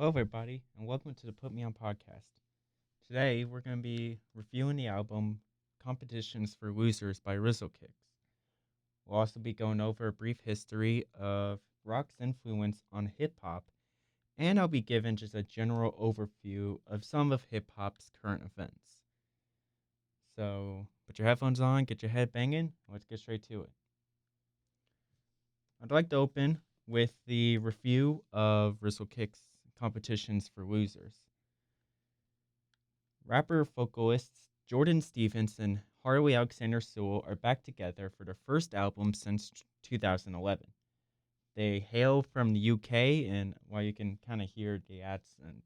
Hello, everybody, and welcome to the Put Me On podcast. Today, we're going to be reviewing the album Competitions for Losers by Rizzle Kicks. We'll also be going over a brief history of rock's influence on hip hop, and I'll be giving just a general overview of some of hip hop's current events. So, put your headphones on, get your head banging, let's get straight to it. I'd like to open with the review of Rizzle Kicks Competitions for Losers. Rapper vocalists Jordan Stevens and Harley Alexander Sewell are back together for their first album since 2011. They hail from the UK, and while you can kind of hear the accent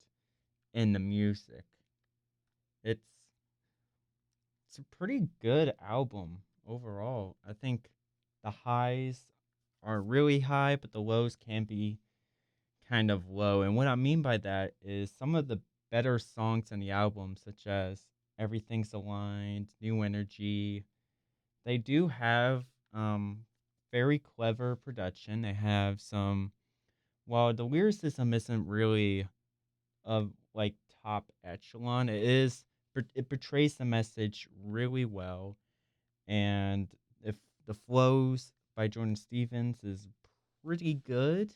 in the music, it's it's a pretty good album overall. I think the highs are really high, but the lows can be kind of low. And what I mean by that is some of the better songs on the album, such as Everything's Aligned, New Energy, they do have very clever production. They have some, while the lyricism isn't really of like top echelon, it portrays the message really well. And if the flows by Jordan Stevens is pretty good,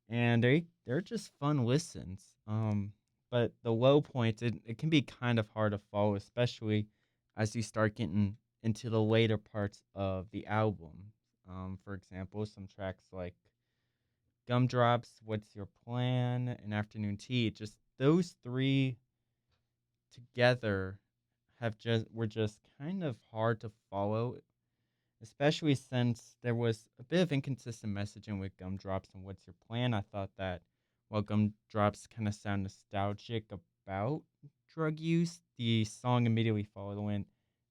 and they're just fun listens. But the low points, it can be kind of hard to follow, especially as you start getting into the later parts of the album. For example, some tracks like Gumdrops, What's Your Plan, and Afternoon Tea, just those three together were just kind of hard to follow, especially since there was a bit of inconsistent messaging with Gumdrops and What's Your Plan. I thought that while Gumdrops kind of sound nostalgic about drug use, the song immediately following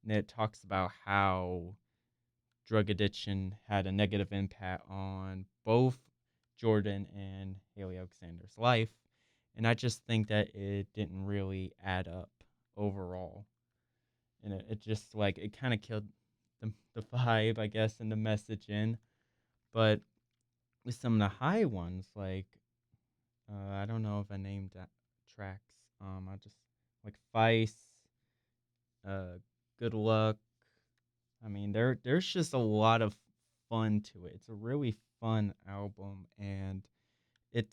it talks about how drug addiction had a negative impact on both Jordan and Haley Alexander's life. And I just think that it didn't really add up overall. And it just like, it kind of killed the vibe, I guess, and the messaging. But with some of the high ones, like I don't know if I named that tracks. I just like Vice, uh, Good Luck. I mean, there's just a lot of fun to it. It's a really fun album, and it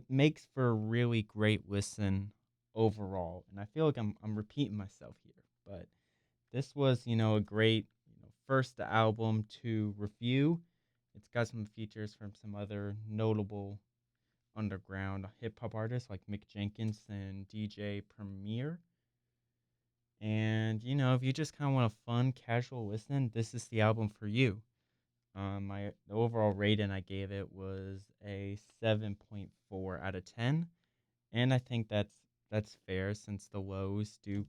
makes for a really great listen overall. And I feel like I'm repeating myself here, but this was, a great, first album to review. It's got some features from some other notable underground hip hop artists like Mick Jenkins and DJ Premier. And, if you just kind of want a fun, casual listen, this is the album for you. The overall rating I gave it was a 7.4 out of 10. And I think that's fair since the lows do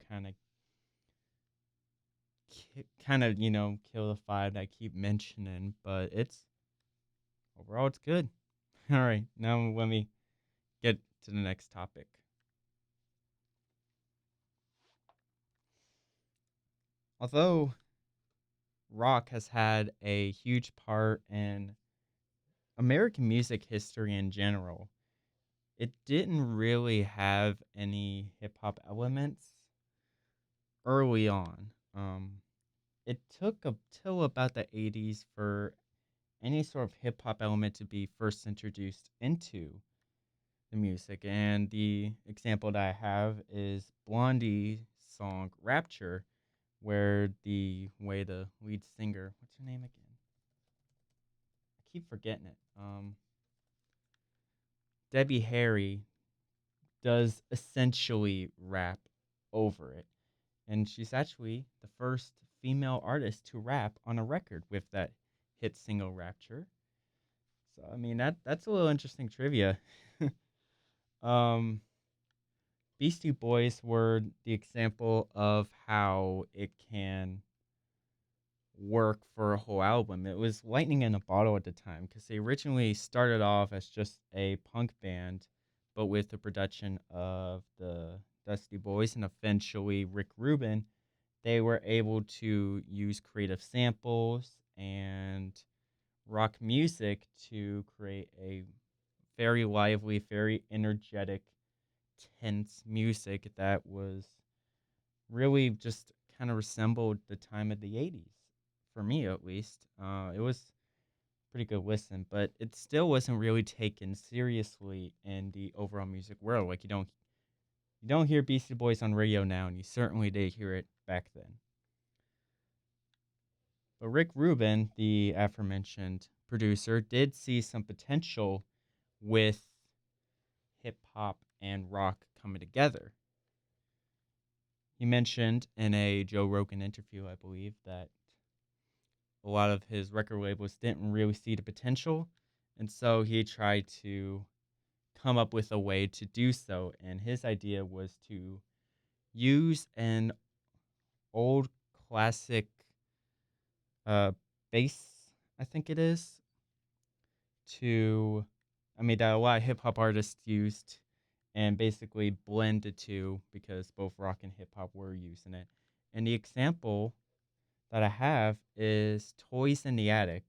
kill the vibe that I keep mentioning, but overall it's good. All right, now let me get to the next topic. Although rock has had a huge part in American music history in general, it didn't really have any hip hop elements early on. It took up till about the 80s for any sort of hip hop element to be first introduced into the music. And the example that I have is Blondie's song Rapture, where the way the lead singer, what's her name again? I keep forgetting it. Debbie Harry does essentially rap over it. And she's actually the first female artist to rap on a record with that hit single Rapture. So I mean that's a little interesting trivia. um Beastie Boys were the example of how it can work for a whole album. It was lightning in a bottle at the time because they originally started off as just a punk band, but with the production of the Dusty Boys and eventually Rick Rubin, they were able to use creative samples and rock music to create a very lively, very energetic, tense music that was really just kind of resembled the time of the 80s, for me at least. It was pretty good listen, but it still wasn't really taken seriously in the overall music world. Like you don't hear Beastie Boys on radio now, and you certainly did hear it back then. But Rick Rubin, the aforementioned producer, did see some potential with hip hop and rock coming together. He mentioned in a Joe Rogan interview, I believe, that a lot of his record labels didn't really see the potential, and so he tried to come up with a way to do so. And his idea was to use an old classic uh, bass, I think it is, to, I mean, that a lot of hip hop artists used, and basically blend the two because both rock and hip hop were using it. And the example that I have is Toys in the Attic,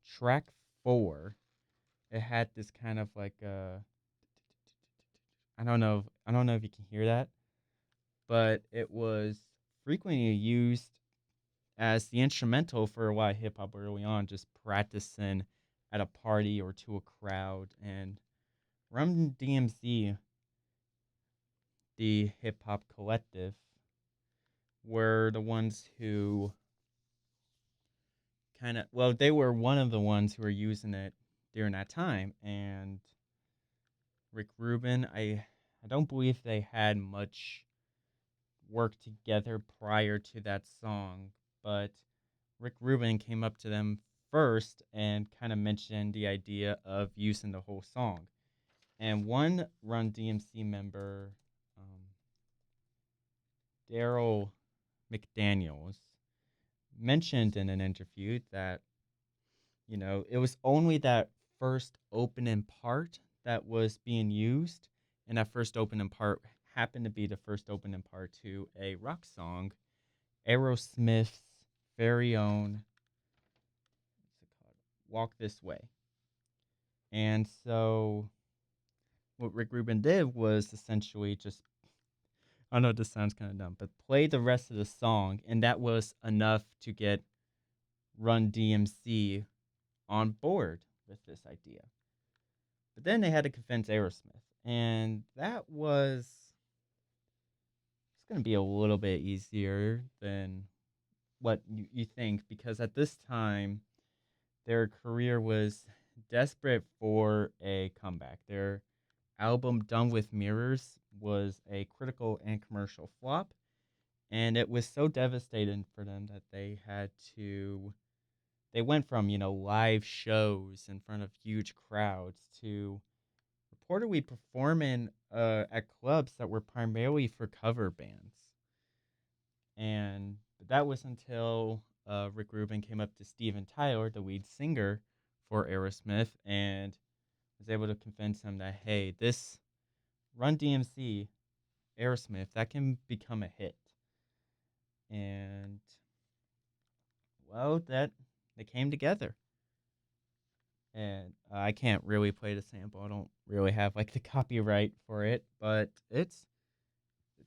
track 4. It had this kind of like I don't know if you can hear that, but it was frequently used as the instrumental for a lot of hip hop early on, just practicing at a party or to a crowd. And Rum DMC, the hip hop collective, were the ones who they were one of the ones who were using it during that time. And Rick Rubin, I don't believe they had much work together prior to that song, but Rick Rubin came up to them first and kind of mentioned the idea of using the whole song. And one Run DMC member, um, Daryl McDaniels, mentioned in an interview that, it was only that first opening part that was being used, and that first opening part happened to be the first opening part to a rock song, Aerosmith's very own, what's it called? Walk This Way. And so what Rick Rubin did was essentially just, I know this sounds kind of dumb, but play the rest of the song, and that was enough to get Run DMC on board with this idea. But then they had to convince Aerosmith, and that was it's going to be a little bit easier than what you think, because at this time their career was desperate for a comeback. Their album Done with Mirrors was a critical and commercial flop, and it was so devastating for them that they went from, live shows in front of huge crowds to reportedly performing at clubs that were primarily for cover bands. And that was until Rick Rubin came up to Steven Tyler, the lead singer for Aerosmith, and was able to convince him that, hey, this Run DMC, Aerosmith, that can become a hit. And, well, that they came together. And I can't really play the sample. I don't really have like the copyright for it, but it's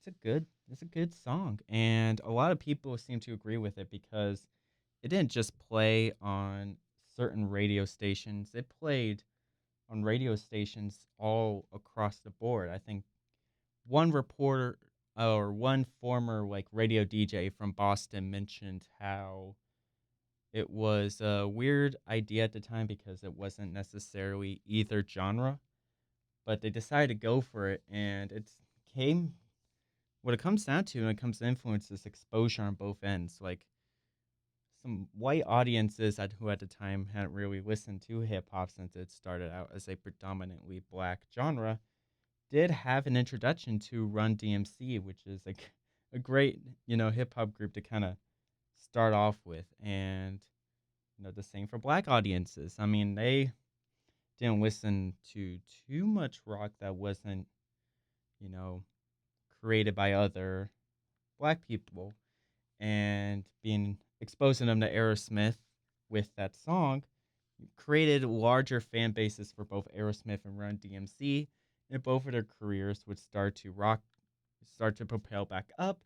a good song, and a lot of people seem to agree with it because it didn't just play on certain radio stations. It played on radio stations all across the board. I think one reporter or one former like radio DJ from Boston mentioned how it was a weird idea at the time because it wasn't necessarily either genre, but they decided to go for it, and came what it comes down to when it comes to influence is exposure on both ends. Like some white audiences who at the time hadn't really listened to hip hop since it started out as a predominantly black genre did have an introduction to Run DMC, which is like a great, hip hop group to kind of start off with. And, the same for black audiences. I mean, they didn't listen to too much rock that wasn't, you know, created by other black people, and being exposing them to Aerosmith with that song created larger fan bases for both Aerosmith and Run DMC, and both of their careers would start to propel back up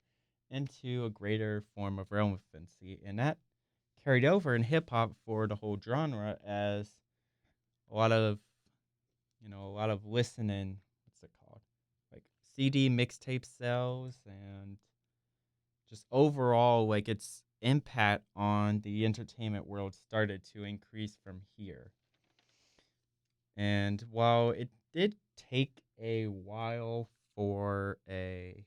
into a greater form of relevancy, and that carried over in hip hop for the whole genre as a lot of a lot of listening. What's it called? Like CD mixtape sales and just overall like its impact on the entertainment world started to increase from here. And while it did take a while for it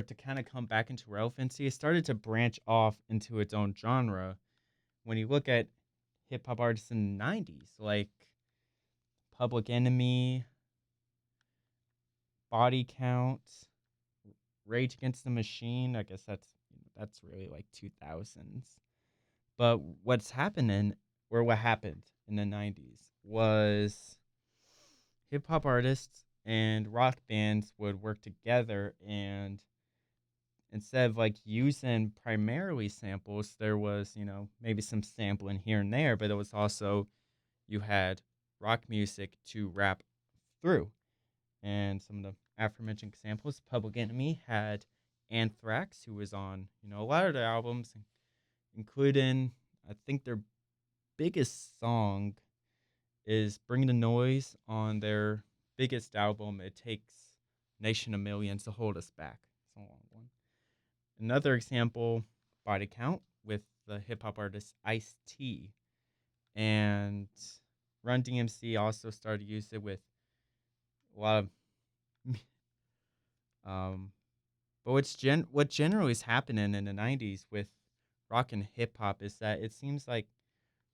to kind of come back into relevancy, it started to branch off into its own genre. When you look at hip hop artists in the 90s, like Public Enemy, Body Count, Rage Against the Machine, I guess that's really like 2000s. But what happened in the 90s was hip hop artists and rock bands would work together, and instead of like using primarily samples, there was, maybe some sampling here and there, but it was also you had rock music to rap through. And some of the aforementioned examples, Public Enemy had Anthrax, who was on, a lot of their albums, including, I think their biggest song is Bring the Noise on their biggest album. It takes Nation of Millions to hold us back. It's a long one. Another example, Body Count with the hip hop artist Ice-T. And Run DMC also started to use it with a lot of um but what generally is happening in the 90s with rock and hip hop is that it seems like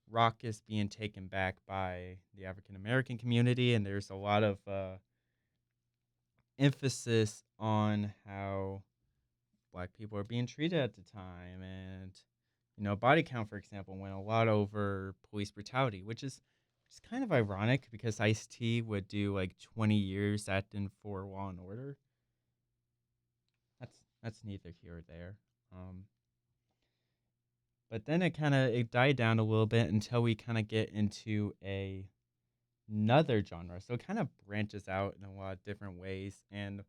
rock is being taken back by the African American community, and there's a lot of emphasis on how black people are being treated at the time. And Body Count, for example, went a lot over police brutality, which is it's kind of ironic because Ice-T would do like 20 years acting for Law and Order. That's neither here or there. Um, but then it died down a little bit until we kind of get into another genre. So it kind of branches out in a lot of different ways. And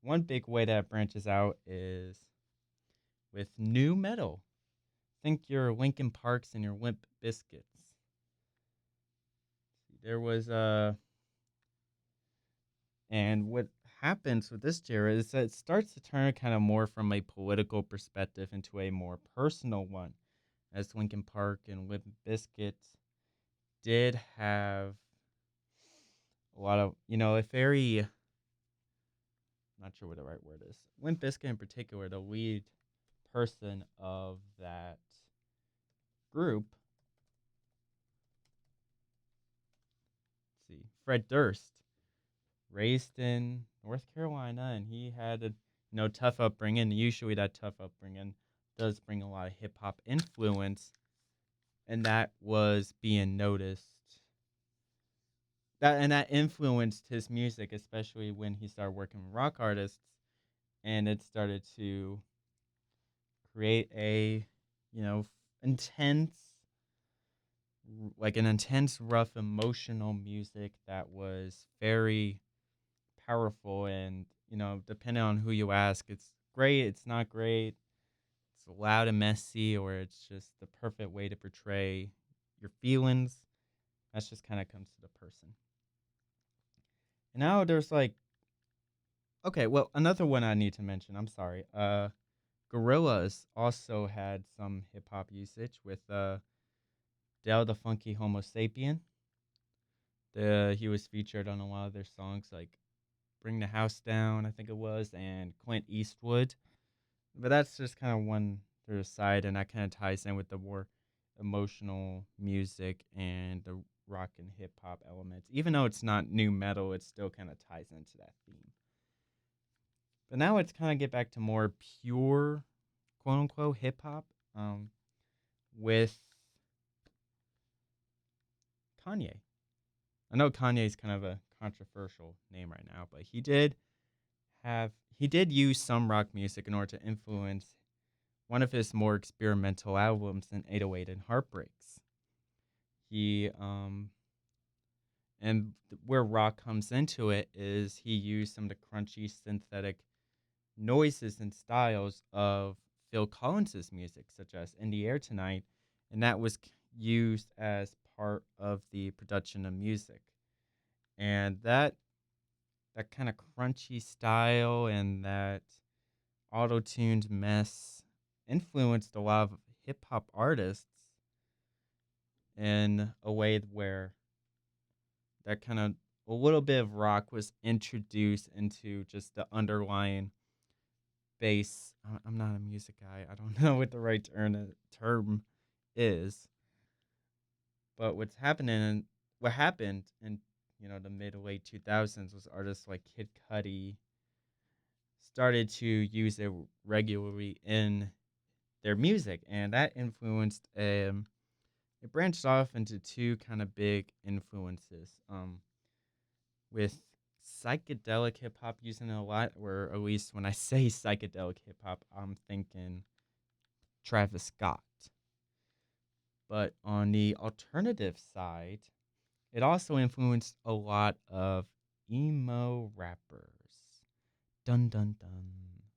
one big way that it branches out is with new metal. Think your Linkin Parks and your Limp Biscuits. There was and what happens with this genre is that it starts to turn kind of more from a political perspective into a more personal one, as Linkin Park and Limp Bizkit did have a lot of, a very, I'm not sure what the right word is. Limp Bizkit in particular, the lead person of that group, let's see, Fred Durst, raised in North Carolina, and he had a tough upbringing. Usually, that tough upbringing does bring a lot of hip hop influence, and that was being noticed. That influenced his music, especially when he started working with rock artists, and it started to create a intense, like an intense, rough, emotional music that was very powerful. And depending on who you ask, it's great, it's not great, it's loud and messy, or it's just the perfect way to portray your feelings. That's just kind of comes to the person. And now there's like, okay, well, another one I need to mention, I'm sorry, Gorillaz also had some hip hop usage with Del the Funky Homo Sapien. He was featured on a lot of their songs, like Bring the House Down, I think it was, and Clint Eastwood. But that's just kind of one to the side, and that kind of ties in with the more emotional music and the rock and hip hop elements. Even though it's not new metal, it still kind of ties into that theme. But now it's kind of get back to more pure, quote unquote, hip hop, with Kanye. I know Kanye's kind of a controversial name right now, but he did use some rock music in order to influence one of his more experimental albums in 808 and Heartbreaks. he and where rock comes into it is he used some of the crunchy synthetic noises and styles of Phil Collins's music, such as "In the Air Tonight," and that was used as part of the production of music. And that kind of crunchy style and that auto-tuned mess influenced a lot of hip hop artists in a way where that kind of a little bit of rock was introduced into just the underlying bass. I'm not a music guy. I don't know what the right term is, but what happened in the mid to late 2000s was artists like Kid Cudi started to use it regularly in their music, and that influenced it branched off into two kind of big influences. With psychedelic hip hop using it a lot, or at least when I say psychedelic hip hop, I'm thinking Travis Scott. But on the alternative side, it also influenced a lot of emo rappers. Dun dun dun.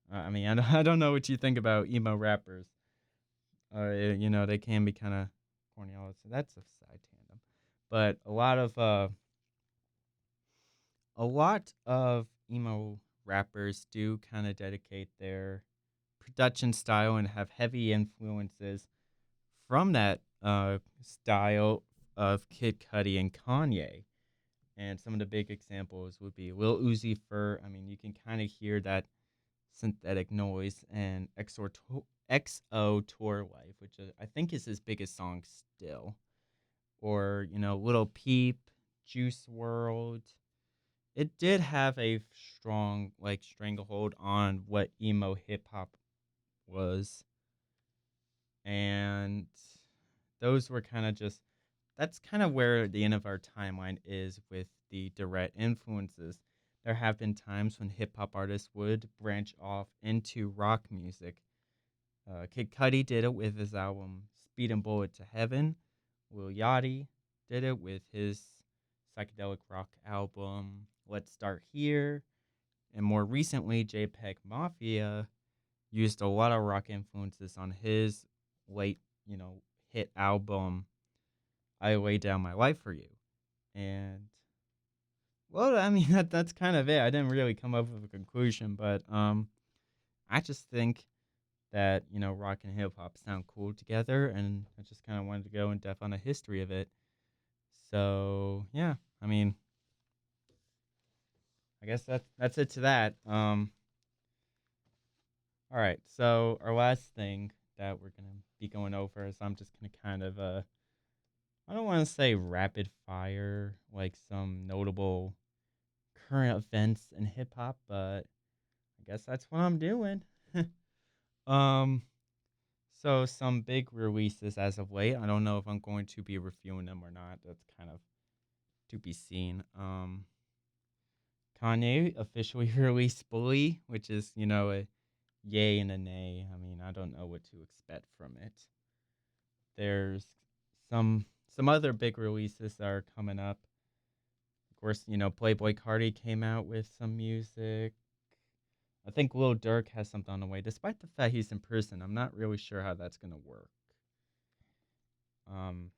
I mean, I don't know what you think about emo rappers. They can be kind of corny. So that's a side tandem. But a lot of emo rappers do kind of dedicate their production style and have heavy influences from that style of Kid Cudi and Kanye. And some of the big examples would be Lil Uzi Vert. I mean, you can kind of hear that synthetic noise and XO Tour Life, which I think is his biggest song still. Or, Little Peep, Juice World. It did have a strong, like, stranglehold on what emo hip hop was. And those were kind of just, that's kind of where the end of our timeline is with the direct influences. There have been times when hip hop artists would branch off into rock music. Kid Cudi did it with his album Speed and Bullet to Heaven. Lil Yachty did it with his psychedelic rock album Let's Start Here. And more recently, JPEG Mafia used a lot of rock influences on his late, hit album I Lay Down My Life for You. And well, I mean that's kind of it. I didn't really come up with a conclusion, but I just think that, rock and hip hop sound cool together, and I just kind of wanted to go in depth on the history of it. So, yeah, I mean, I guess that's it to that. All right. So, our last thing that we're going to be going over is I'm just going to kind of I don't want to say rapid fire like some notable current events in hip hop, but I guess that's what I'm doing. um, so some big releases as of late. I don't know if I'm going to be reviewing them or not. That's kind of to be seen. Kanye officially released Bully, which is, a yay and a nay. I mean, I don't know what to expect from it. There's some other big releases that are coming up. Of course, Playboy Cardi came out with some music. I think Lil Durk has something on the way. Despite the fact he's in prison, I'm not really sure how that's gonna work. Um,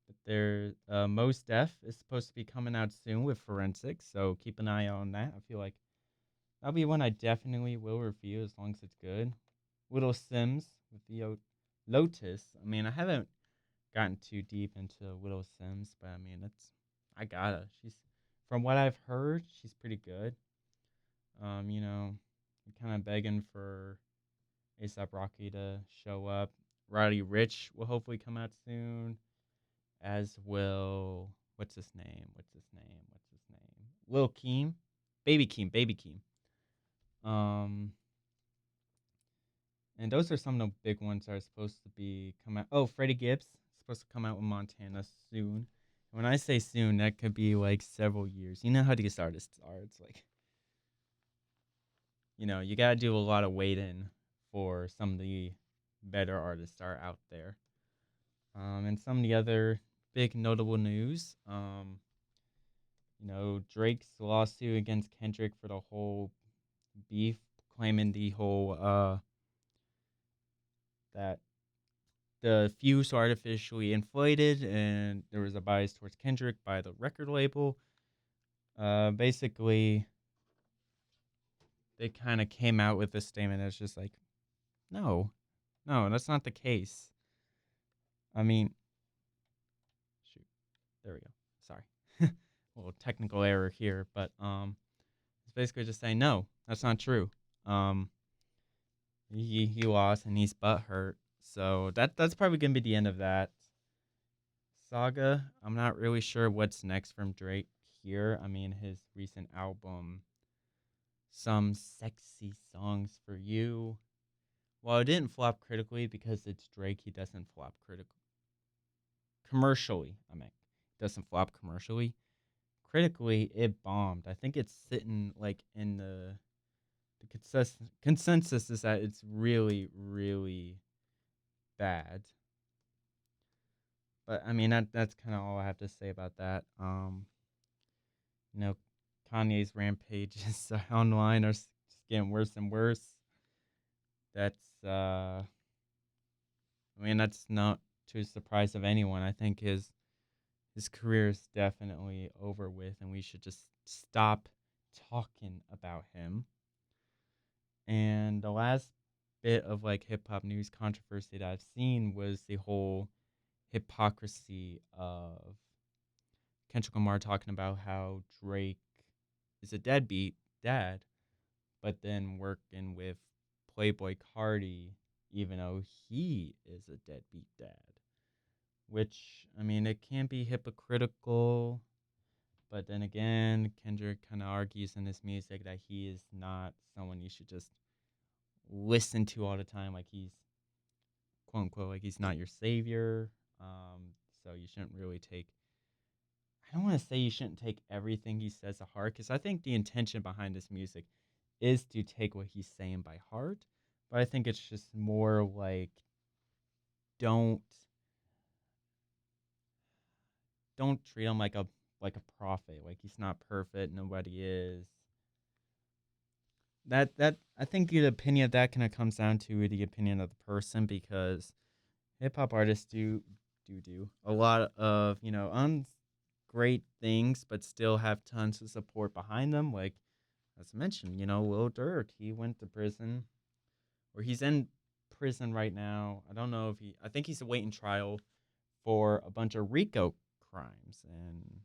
but there, Mos Def is supposed to be coming out soon with Forensics, so keep an eye on that. I feel like that'll be one I definitely will review as long as it's good. Little Sims with the Lotus. I mean, I haven't gotten too deep into Little Sims, but I mean, I gotta. From what I've heard, she's pretty good. I'm kind of begging for ASAP Rocky to show up. Roddy Rich will hopefully come out soon, as will what's his name? Lil Keem, Baby Keem. Um, and those are some of the big ones that are supposed to be come out. Oh, Freddie Gibbs is supposed to come out with Montana soon. When I say soon, that could be like several years. You know how these artists are. It's like, you gotta do a lot of waiting for some of the better artists that are out there. And some of the other big notable news, Drake's lawsuit against Kendrick for the whole beef, claiming the whole that the views are artificially inflated and there was a bias towards Kendrick by the record label. Basically, they kind of came out with this statement that's just like, no, no, that's not the case. I mean, shoot, there we go. Sorry, a little technical error here, but it's basically just saying no, that's not true. Um, he lost and he's butthurt, so that's probably gonna be the end of that saga. I'm not really sure what's next from Drake here. I mean, his recent album, Some Sexy Songs for You. Well, it didn't flop critically because it's Drake. He doesn't flop commercially. I mean, doesn't flop commercially. Critically, it bombed. I think it's sitting like in the consensus is that it's really, really bad. But I mean, that's kind of all I have to say about that. You know, Kanye's rampages online are just getting worse and worse. That's I mean, that's not to the surprise of anyone. I think his career is definitely over with, and we should just stop talking about him. And the last bit of like hip hop news controversy that I've seen was the whole hypocrisy of Kendrick Lamar talking about how Drake is a deadbeat dad, but then working with Playboy Cardi, even though he is a deadbeat dad. Which, I mean, it can be hypocritical, but then again, Kendrick kind of argues in his music that he is not someone you should just listen to all the time. Like he's, quote unquote, like he's not your savior. So you shouldn't really take, I don't want to say you shouldn't take everything he says to heart, because I think the intention behind this music is to take what he's saying by heart. But I think it's just more like, don't don't treat him like a prophet. Like he's not perfect. Nobody is. That I think the opinion of that kind of comes down to the opinion of the person, because hip hop artists do a lot of great things, but still have tons of support behind them. Like as I mentioned, Lil Durk, he went to prison, or he's in prison right now. I don't know if I think he's awaiting trial for a bunch of RICO crimes, and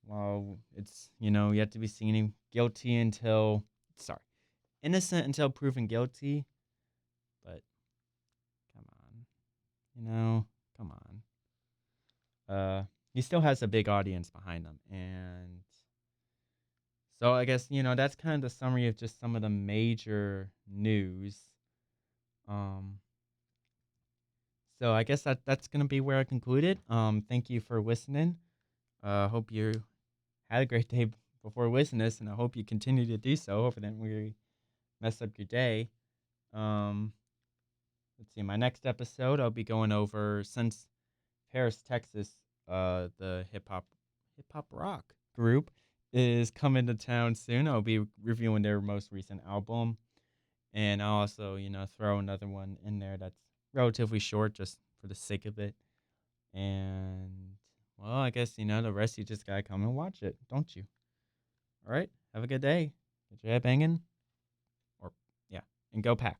well, it's yet to be seen, him guilty until sorry, innocent until proven guilty. But come on, come on. He still has a big audience behind him, and so I guess that's kind of the summary of just some of the major news. Um, so I guess that's gonna be where I concluded. Thank you for listening. Hope you had a great day before listening to this, and I hope you continue to do so. Hopefully, that we mess up your day. Um, let's see. My next episode, I'll be going over, since Paris, Texas, the hip hop rock group is coming to town soon. I'll be reviewing their most recent album, and I'll also throw another one in there that's relatively short, just for the sake of it. And well, I guess the rest you just gotta come and watch it, don't you? All right, have a good day. Get your head banging, or yeah, and go pack.